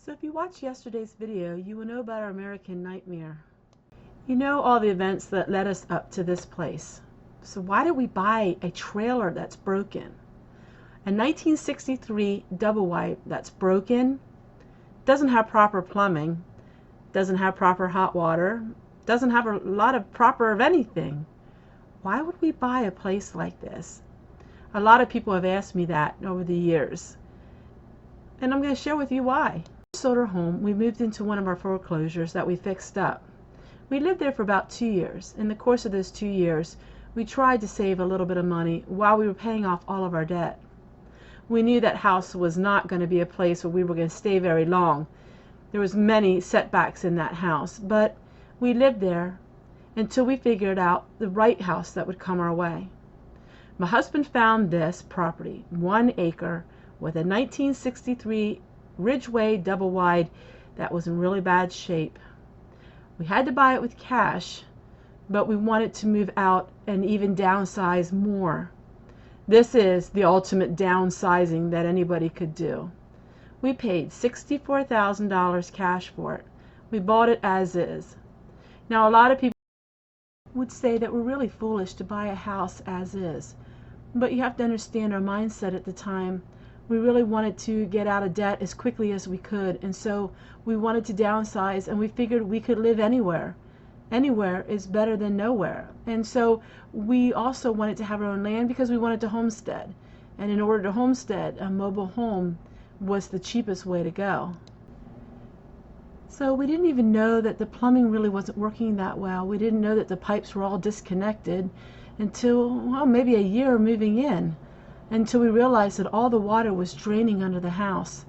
So if you watched yesterday's video, you will know about our American nightmare. You know all the events that led us up to this place. So why did we buy a trailer that's broken? A 1963 double wide that's broken, doesn't have proper plumbing, doesn't have proper hot water, doesn't have a lot of proper of anything. Why would we buy a place like this? A lot of people have asked me that over the years. And I'm going to share with you why. We sold our home. We moved into one of our foreclosures that we fixed up. We lived there for about 2 years. In the course of those 2 years, we tried to save a little bit of money while we were paying off all of our debt. We knew that house was not going to be a place where we were going to stay very long. There was many setbacks in that house, but we lived there until we figured out the right house that would come our way. My husband found this property, 1 acre, with a 1963 Ridgeway double wide that was in really bad shape. We had to buy it with cash, but we wanted to move out and even downsize more. This is the ultimate downsizing that anybody could do. We paid $64,000 cash for it. We bought it as is. Now a lot of people would say that we're really foolish to buy a house as is, but you have to understand our mindset at the time. We really wanted to get out of debt as quickly as we could, and so we wanted to downsize, and we figured we could live anywhere. Anywhere is better than nowhere. And so we also wanted to have our own land because we wanted to homestead. And in order to homestead, a mobile home was the cheapest way to go. So we didn't even know that the plumbing really wasn't working that well. We didn't know that the pipes were all disconnected until, well, maybe a year moving in, until we realized that all the water was draining under the house.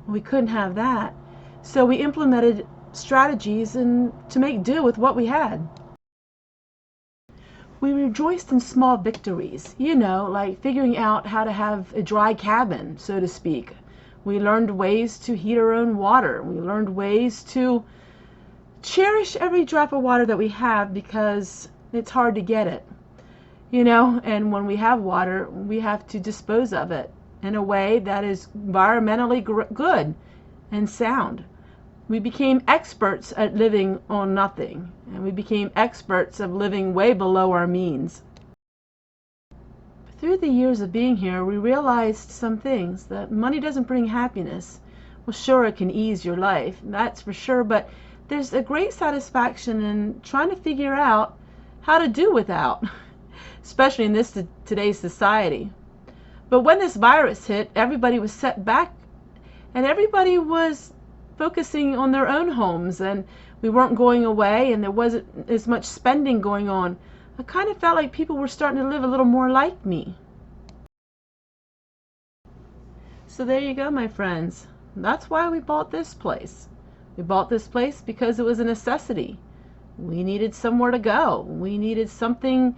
We couldn't have that. So we implemented strategies to make do with what we had. We rejoiced in small victories, like figuring out how to have a dry cabin, so to speak. We learned ways to heat our own water. We learned ways to cherish every drop of water that we have because it's hard to get it. And when we have water, we have to dispose of it in a way that is environmentally good and sound. We became experts at living on nothing, and we became experts of living way below our means. Through the years of being here, we realized some things, that money doesn't bring happiness. Well, sure, it can ease your life, that's for sure, but there's a great satisfaction in trying to figure out how to do without, especially in today's society. But when this virus hit, everybody was set back, and everybody was focusing on their own homes, and we weren't going away, and there wasn't as much spending going on. I kind of felt like people were starting to live a little more like me. So there you go, my friends. That's why we bought this place. We bought this place because it was a necessity. We needed somewhere to go. We needed something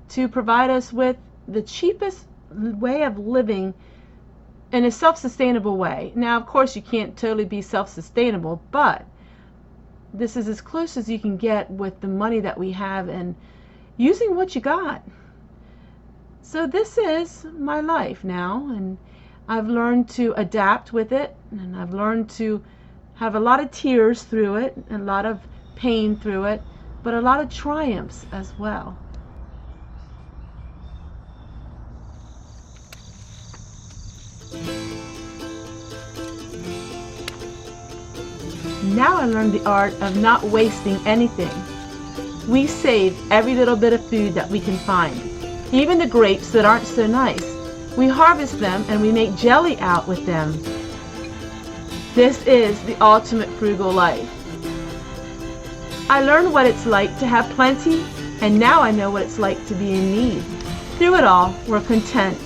to provide us with the cheapest way of living in a self-sustainable way. Now, of course, you can't totally be self-sustainable, but this is as close as you can get with the money that we have and using what you got. So this is my life now, and I've learned to adapt with it, and I've learned to have a lot of tears through it, a lot of pain through it, but a lot of triumphs as well. Now I learned the art of not wasting anything. We save every little bit of food that we can find, even the grapes that aren't so nice. We harvest them and we make jelly out with them. This is the ultimate frugal life. I learned what it's like to have plenty, and now I know what it's like to be in need. Through it all, we're content.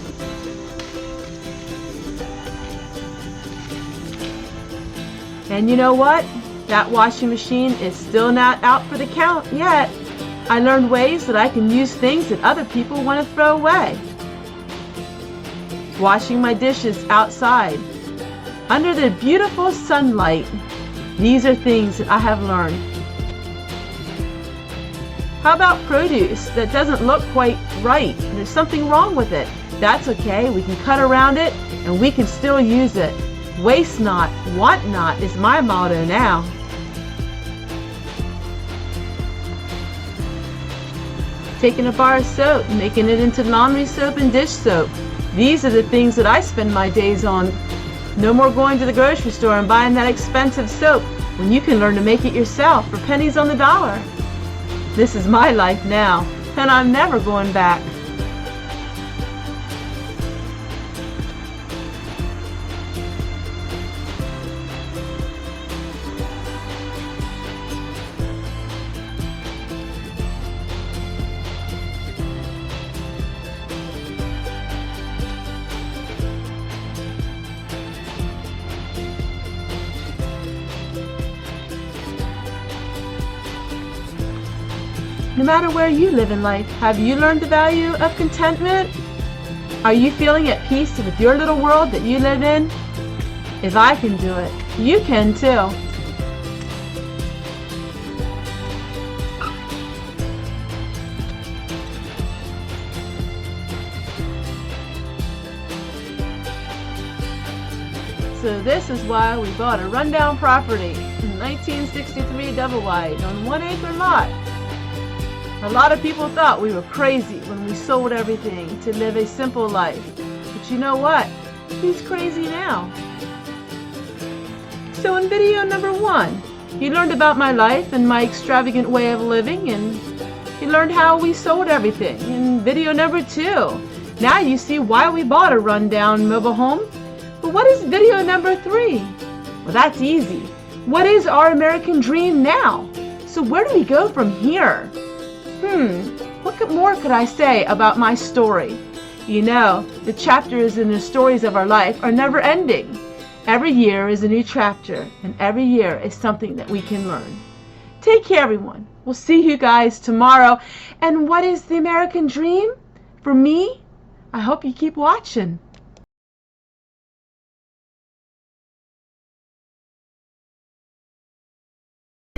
And you know what? That washing machine is still not out for the count yet. I learned ways that I can use things that other people want to throw away. Washing my dishes outside, under the beautiful sunlight. These are things that I have learned. How about produce that doesn't look quite right? There's something wrong with it. That's okay. We can cut around it and we can still use it. Waste not, want not is my motto now. Taking a bar of soap, making it into laundry soap and dish soap. These are the things that I spend my days on. No more going to the grocery store and buying that expensive soap when you can learn to make it yourself for pennies on the dollar. This is my life now, and I'm never going back. No matter where you live in life, have you learned the value of contentment? Are you feeling at peace with your little world that you live in? If I can do it, you can too. So this is why we bought a rundown property in 1963 double wide on 1 acre lot. A lot of people thought we were crazy when we sold everything to live a simple life. But you know what? Who's crazy now? So in video number 1, you learned about my life and my extravagant way of living, and you learned how we sold everything. In video number 2, now you see why we bought a rundown mobile home. But what is video number 3? Well, that's easy. What is our American dream now? So where do we go from here? What more could I say about my story? You know, the chapters in the stories of our life are never ending. Every year is a new chapter, and every year is something that we can learn. Take care, everyone. We'll see you guys tomorrow. And what is the American dream? For me, I hope you keep watching.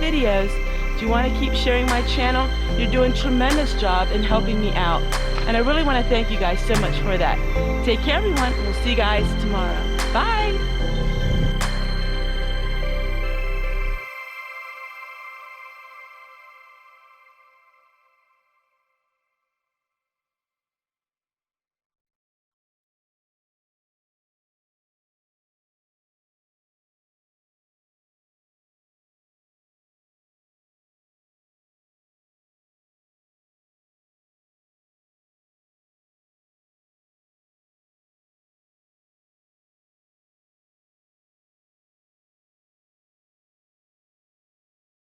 Videos. Do you want to keep sharing my channel? You're doing a tremendous job in helping me out. And I really want to thank you guys so much for that. Take care, everyone. We'll see you guys tomorrow. Bye.